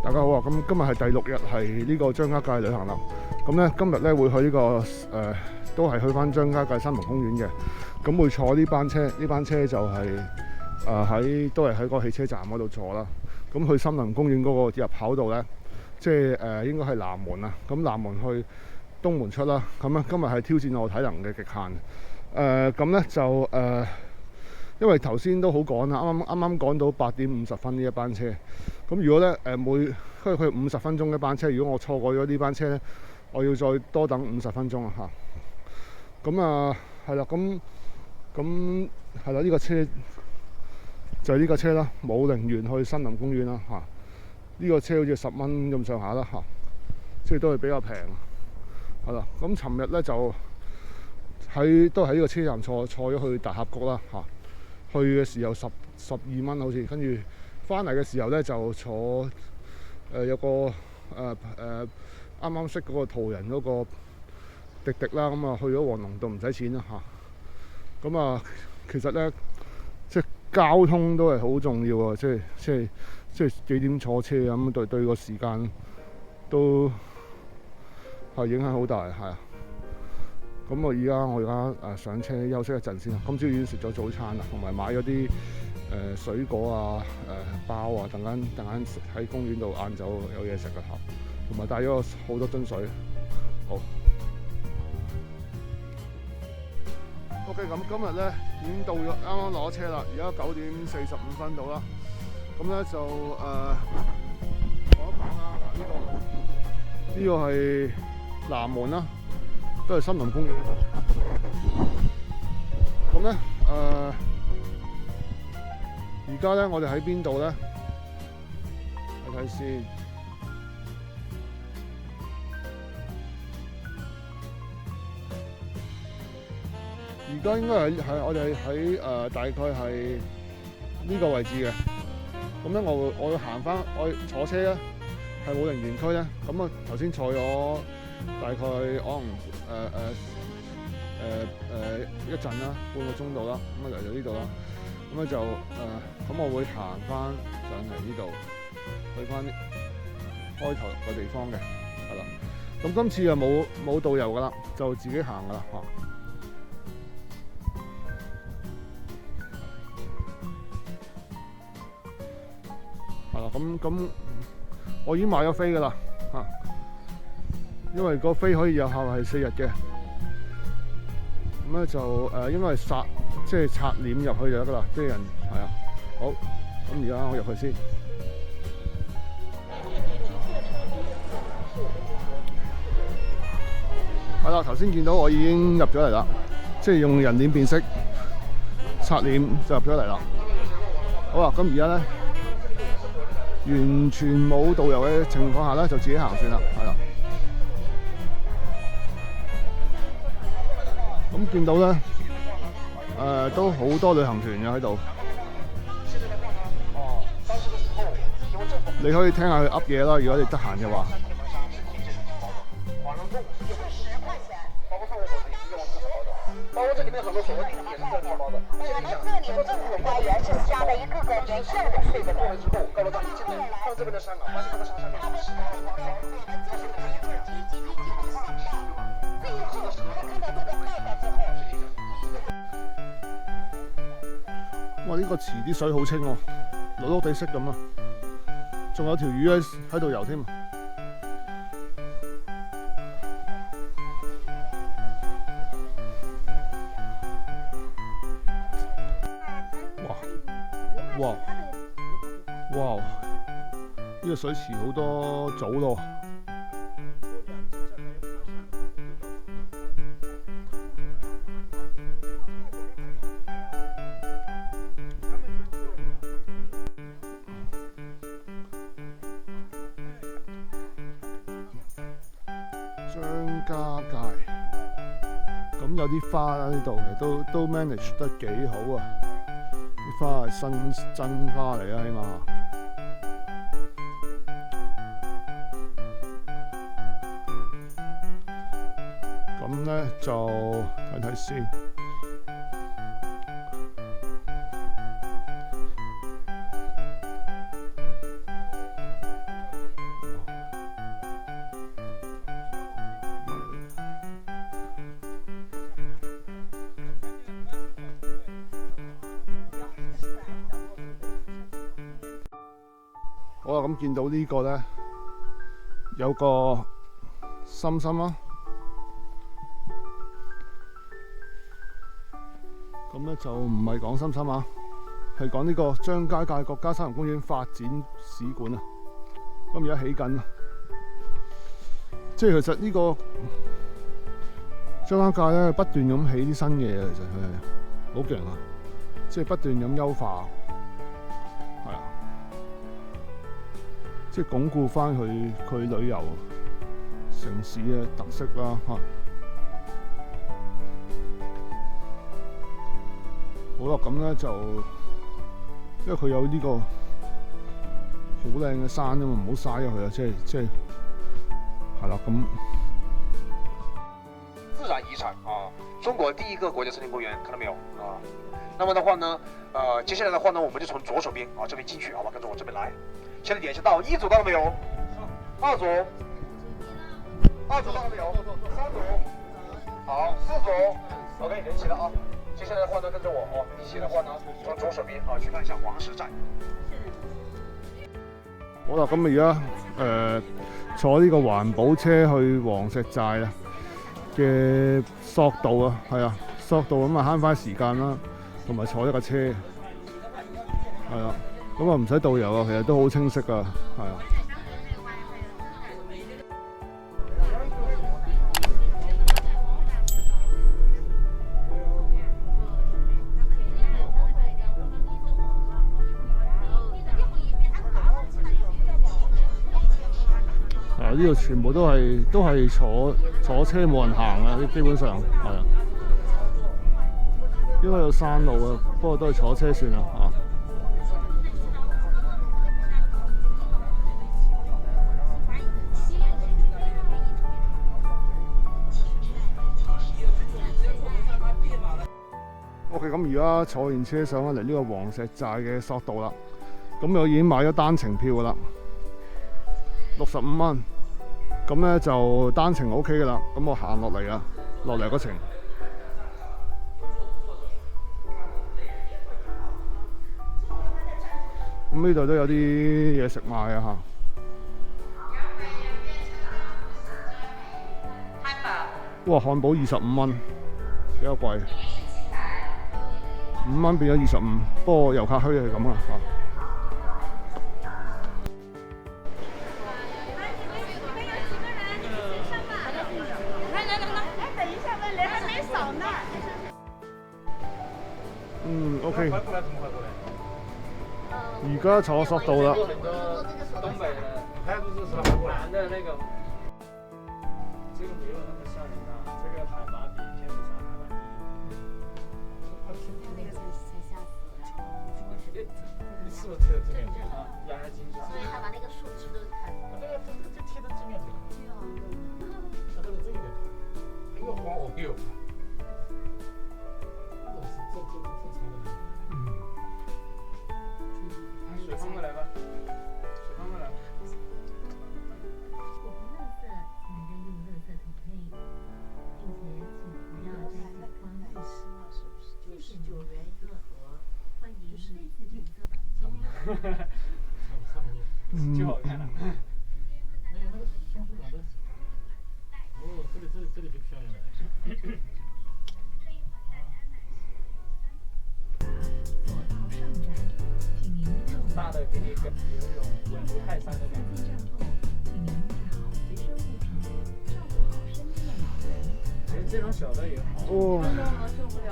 大家好啊！咁今日係第6日，係呢個張家界旅行啦。咁咧今日咧會去呢個都係去翻張家界森林公園嘅。咁會坐呢班車，呢班車就係都係喺個汽車站嗰度坐啦。咁去森林公園嗰個入口度咧，即係應該係南門啊。咁南門去東門出啦。咁啊，今日係挑戰我體能嘅極限。咁咧就因為頭先都好趕啦，啱啱趕到8點50分呢一班車。咁如果咧因為佢50分鐘一班車，如果我錯過咗呢班車咧，我要再多等50分鐘啊嚇。咁係啦，咁係啦，呢個車就係呢個車啦，武陵源去森林公園啦嚇。呢個車好似10蚊咁上下啦嚇，即係都係比較平。係啦，咁尋日咧就都喺呢個車站坐咗去大峽谷啦嚇。去嘅時候12蚊好似，跟住翻嚟嘅時候咧就坐有個啱啱識嗰個途人嗰個滴滴啦，咁啊去咗黃龍道唔使錢啦嚇。咁其實咧即係交通都係好重要啊，即係幾點坐車啊，咁對個時間都係影響好大係啊。咁我而家上車休息一陣先啦。今朝已經食咗早餐啦，同埋買咗啲水果啊、包啊，等間喺公園度晏晝有嘢食嘅嚇，同埋帶咗好多樽水。好。OK， 咁今日咧已經到咗，啱啱攞車啦，而家9點45分到啦。咁咧就講一講啦，呢個係南門啦。都係森林公園。咁咧，而家咧，我哋喺邊度咧？睇睇先。而家應該係我哋喺大概係呢個位置嘅。咁咧，我會行翻，我坐車咧，係武陵源區咧。咁啊，頭先坐咗大概可能一陣啦，半個鐘度啦，咁啊嚟到呢度啦，咁咧就咁我會行翻上嚟呢度，去翻開頭個地方嘅，係啦。咁今次就冇導遊噶啦，就自己行噶啦嚇。係啦，咁我已經買咗飛噶啦嚇。因為個飛可以有效係4日嘅，咁咧就因為即係刷臉入去就得噶啦，啲人係啊。好，咁而家我入去先。係啦，頭先見到我已經入咗嚟啦，即係用人臉辨識刷臉就入咗嚟啦。好啦，咁而家咧完全冇導遊嘅情況下咧，就自己行算啦，係啦。咁見到咧，都好多旅行團嘅喺度。你可以聽下佢噏嘢啦，如果你得閒嘅話。包括這裡面很多所謂的也是政府包的。我們這裡的政府官員是下的一個個年限的稅的過了之後，到了當地現在看這邊的山啊，發現這個山上面。哇！呢個池啲水好清喎，綠綠地色咁啊，仲有條魚喺度游添。哇！呢個水池好多藻咯。張家界，咁有啲花喺呢度嘅，都 manage 得幾好啊！啲花係真花嚟啊，起碼。咁咧就睇睇先。好啦，咁見到呢個咧有個心心啦，咁咧就唔係講心心啊，係講呢個張家界國家森林公園發展史館啊。咁而家起緊，即係其實呢個張家界咧不斷咁起啲新嘢啊，其實佢係好勁啊，即係不斷咁優化，係啊，即係鞏固翻佢旅遊城市嘅特色啦嚇。好啦，咁咧就因為佢有呢個好靚嘅山啊嘛，唔好嘥咗佢啊！即係係啦咁。自然遗產啊，中國第一個國家森林公園，看到沒有啊？那麼的話呢，接下來的話呢，我們就從左手邊啊這邊進去，好吧？跟着我這邊來。現在點一下到一組到了沒有？二組，到了沒有？三組，好，四組 ，OK，連齊了啊。接下來的話呢，跟着我哦，一起的話呢，從左手邊啊去看一下黃石寨。好啦，咁而家坐呢個環保車去黃石寨啦嘅索道啊，係啊，索道咁啊慳翻時間啦，同埋坐一架車，係啦，咁啊唔使導遊啊，其實都好清晰噶，係啊。呢度全部都係坐車冇人行啊，基本上係啊，應該有山路啊，不過都係坐車算啦嚇。OK， 咁而家坐完車上翻嚟呢個黃石寨嘅索道啦，咁我已經買咗單程票噶啦，65蚊。咁咧就單程 OK 嘅啦，咁我行落嚟啊，落嚟嗰程。咁呢度都有啲嘢食賣啊嚇。哇，漢堡25蚊，比較貴，5蚊變咗25，不過遊客區係咁啊嚇。OK， 而家坐索道啦。東北的，還不是南的那個，這個沒有那麼嚇人的，這個海拔比天目山海拔低。那個才嚇死了。你是不是貼的正面？啊，壓下金沙。所以他把那個樹枝都砍。這貼的正面這個。它這個這一點，這個黃我沒有。水放過來吧，水放過來吧。我不垃圾，请扔入垃圾桶内，并且请不要摘取光复石，谢谢9元一盒，欢迎类似景色。差不多，就好看了。没有那个松树长得，哦，这里就漂亮了。大的给你有一种稳如泰山的感觉。其实这种小的也好。哦。受不了。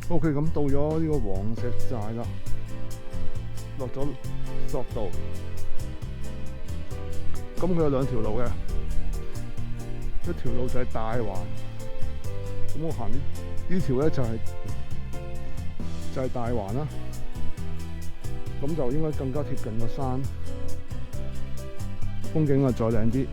OK， 咁到咗呢個黃石寨啦，落咗索道。咁佢有兩條路嘅，一條路就係大環。咁我行呢條咧就係大環啦，咁就應該更加貼近個山，風景啊再靚啲。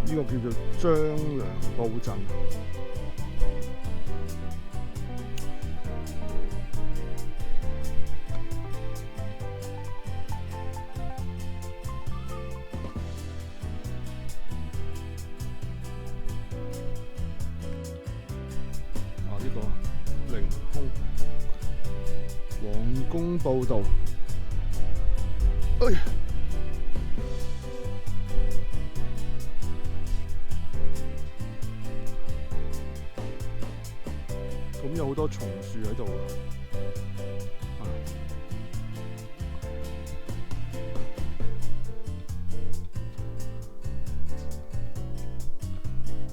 呢個叫做張良布陣。呢個凌空皇宮報道，哎。咁有好多松樹喺度啊！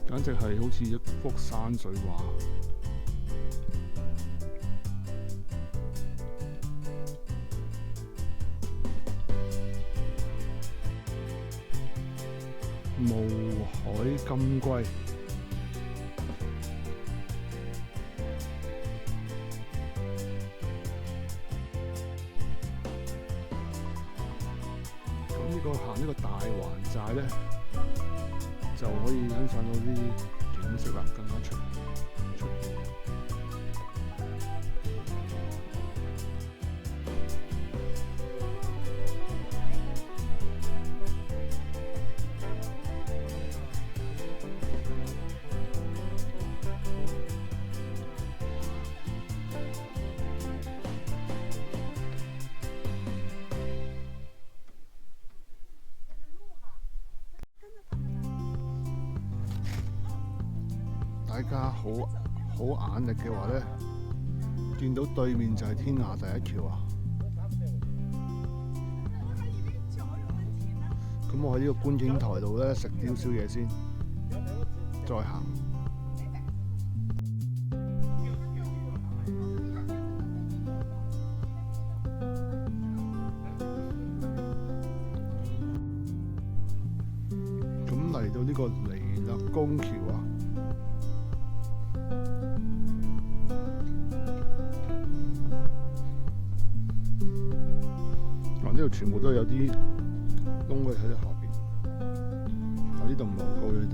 簡直係好似一幅山水畫。霧海金龜。行呢個大環寨咧，就可以欣賞到啲景色啦，更加出現。大家好眼力嘅話咧，見到對面就係天下第一橋啊！咁我喺呢個觀景台度咧食啲宵夜先，再行。咁嚟到呢個彌勒公橋啊！呢度全部都有啲窿可以睇到下邊，但呢度唔係好高嘅呢度。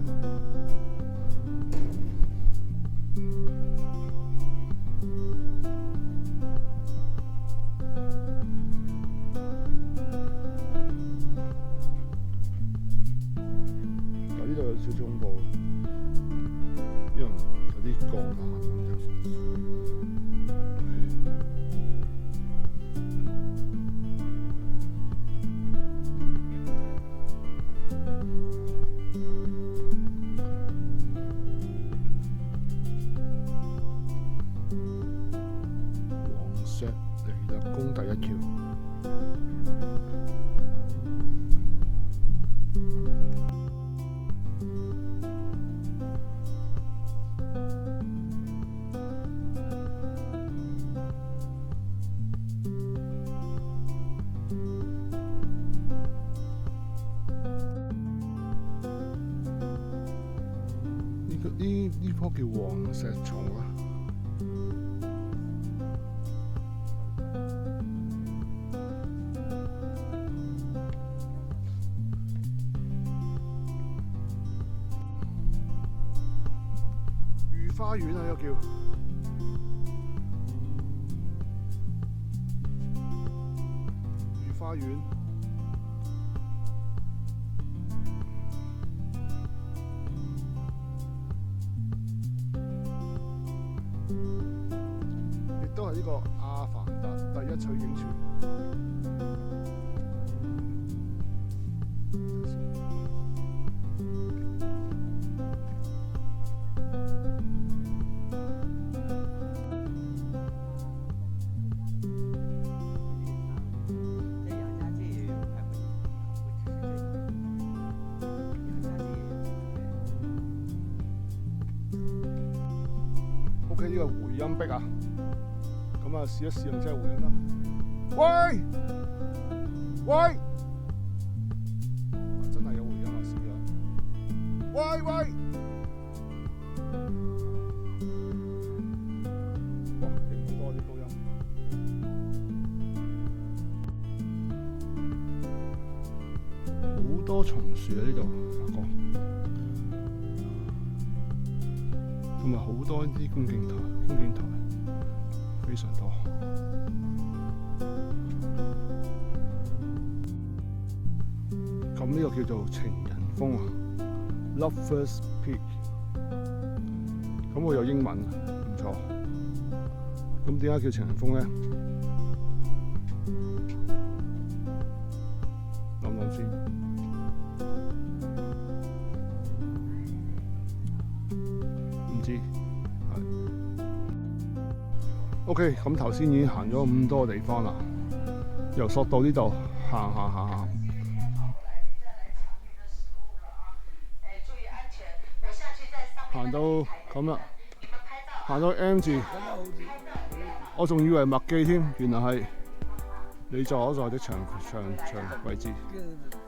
但呢度有少少恐怖，因為有啲鋼板咁樣。石彌勒公第一橋，呢棵叫黃石草啊！花園啊，呢個叫御花園。亦都係呢個阿凡達第一取景處。OK， 呢個回音壁啊，咁啊試一試用即係回音啦。喂喂，真係有回音啊！試下。喂喂，哇，勁好多啲高音。好多松樹喺呢度，發覺。同埋好多啲觀景台非常多。咁呢個叫做情人峰啊 ，Lovers Peak。咁我有英文，唔錯。咁點解叫情人峰咧？諗先。唔知係。OK， 咁頭先已經行咗咁多地方啦，由索道呢度行。行到咁啦，行到 M 字，我仲以為麥記添，原來係你座所在的場位置。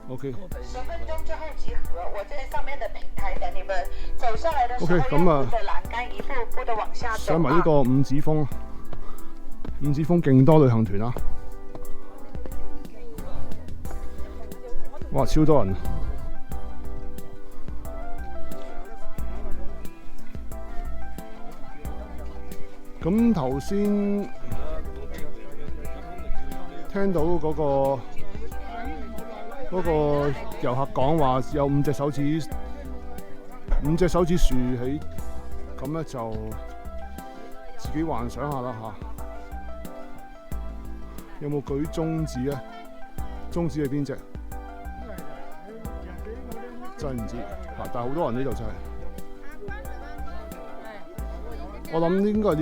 OK。10分鐘之後集合，我在上面的平台等你們走下來的時候。OK， 咁啊，欄杆一步步的往下走。上埋呢個五指峰，五指峰勁多旅行團啊！哇，超多人！咁頭先聽到嗰個遊客講話有五隻手指豎起，咁咧就自己幻想下啦嚇。有冇舉中指咧？中指係邊隻？真係唔知，但係好多人呢度真係。我諗應該係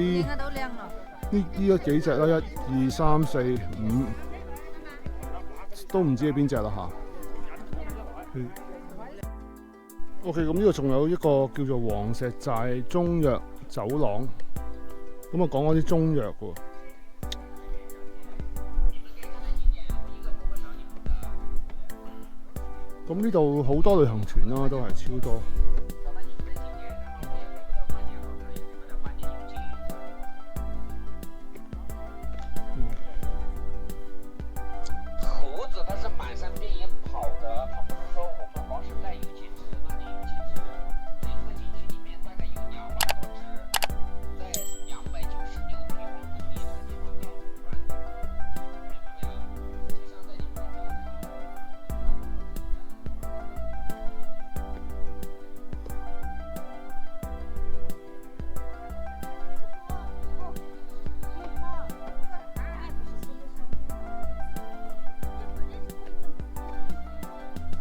呢幾隻啦，1、2、3、4、5，都唔知係邊隻啦嚇。OK， 咁呢度仲有一個叫做黃石寨中藥走廊，咁啊講嗰啲中藥喎。咁呢度好多旅行團啦，都係超多。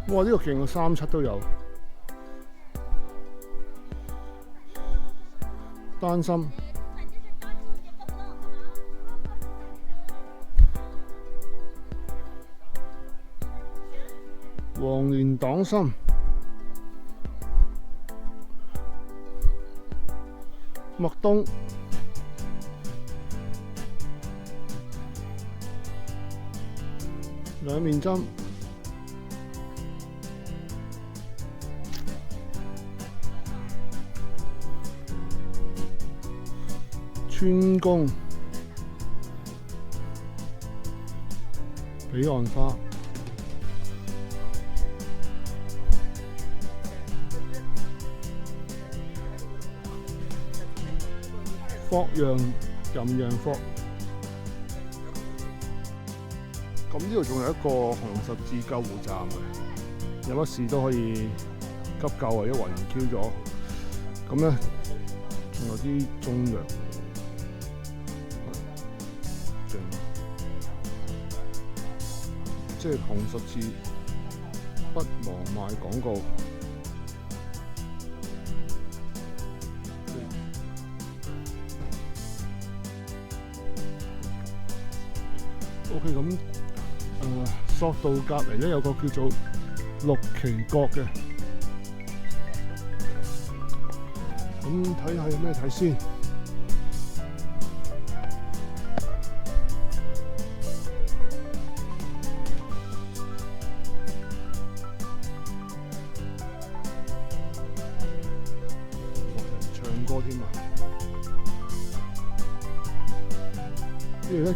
哇！呢個勁啊，37都有。丹心、黃連黨參、麥冬、兩面針。川芎、彼岸花、霍陽淫羊藿。咁呢度仲有一個紅十字救護站嘅，有乜事都可以急救或者暈 Q 咗。咁咧仲有啲中藥。即係紅十字不忘賣廣告。OK， 咁索道隔離咧有個叫做綠旗閣嘅，咁睇下有咩睇先。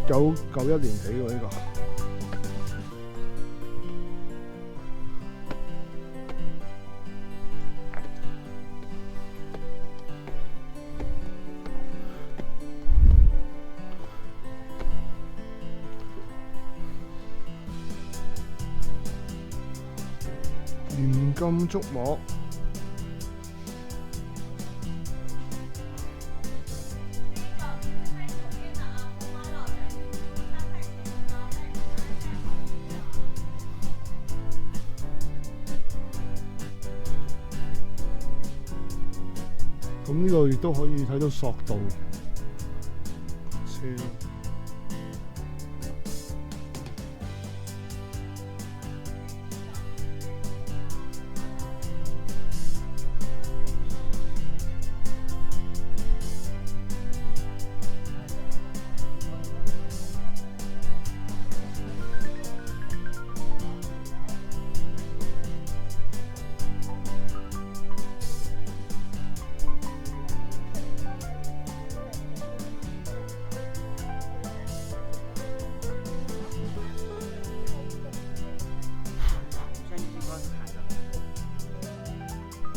1991年起喎呢個。金竹幕。咁呢個亦都可以睇到索道車。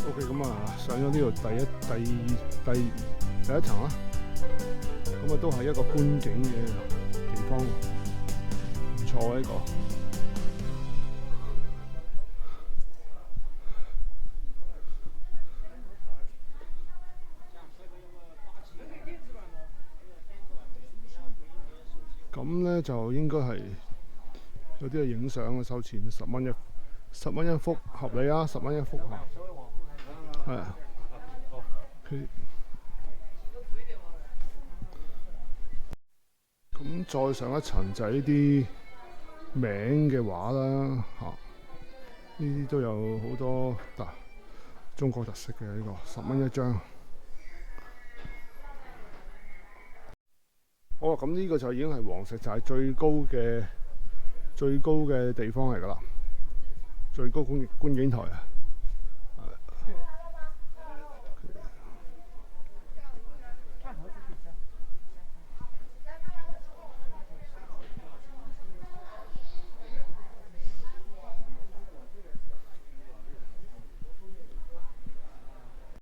OK， 咁啊，上咗呢度第一層啦，咁啊都係一個觀景嘅地方，唔錯啊呢個。咁咧就應該係有啲係影相嘅，收錢10蚊一幅，合理啊，10蚊一幅嚇。係啊，咁再上一層就係呢啲名嘅畫啦嚇，呢啲都有好多中國特色嘅呢個10蚊一張。好啊，咁呢個就已經係黃石寨最高嘅地方嚟㗎啦，最高觀景台啊！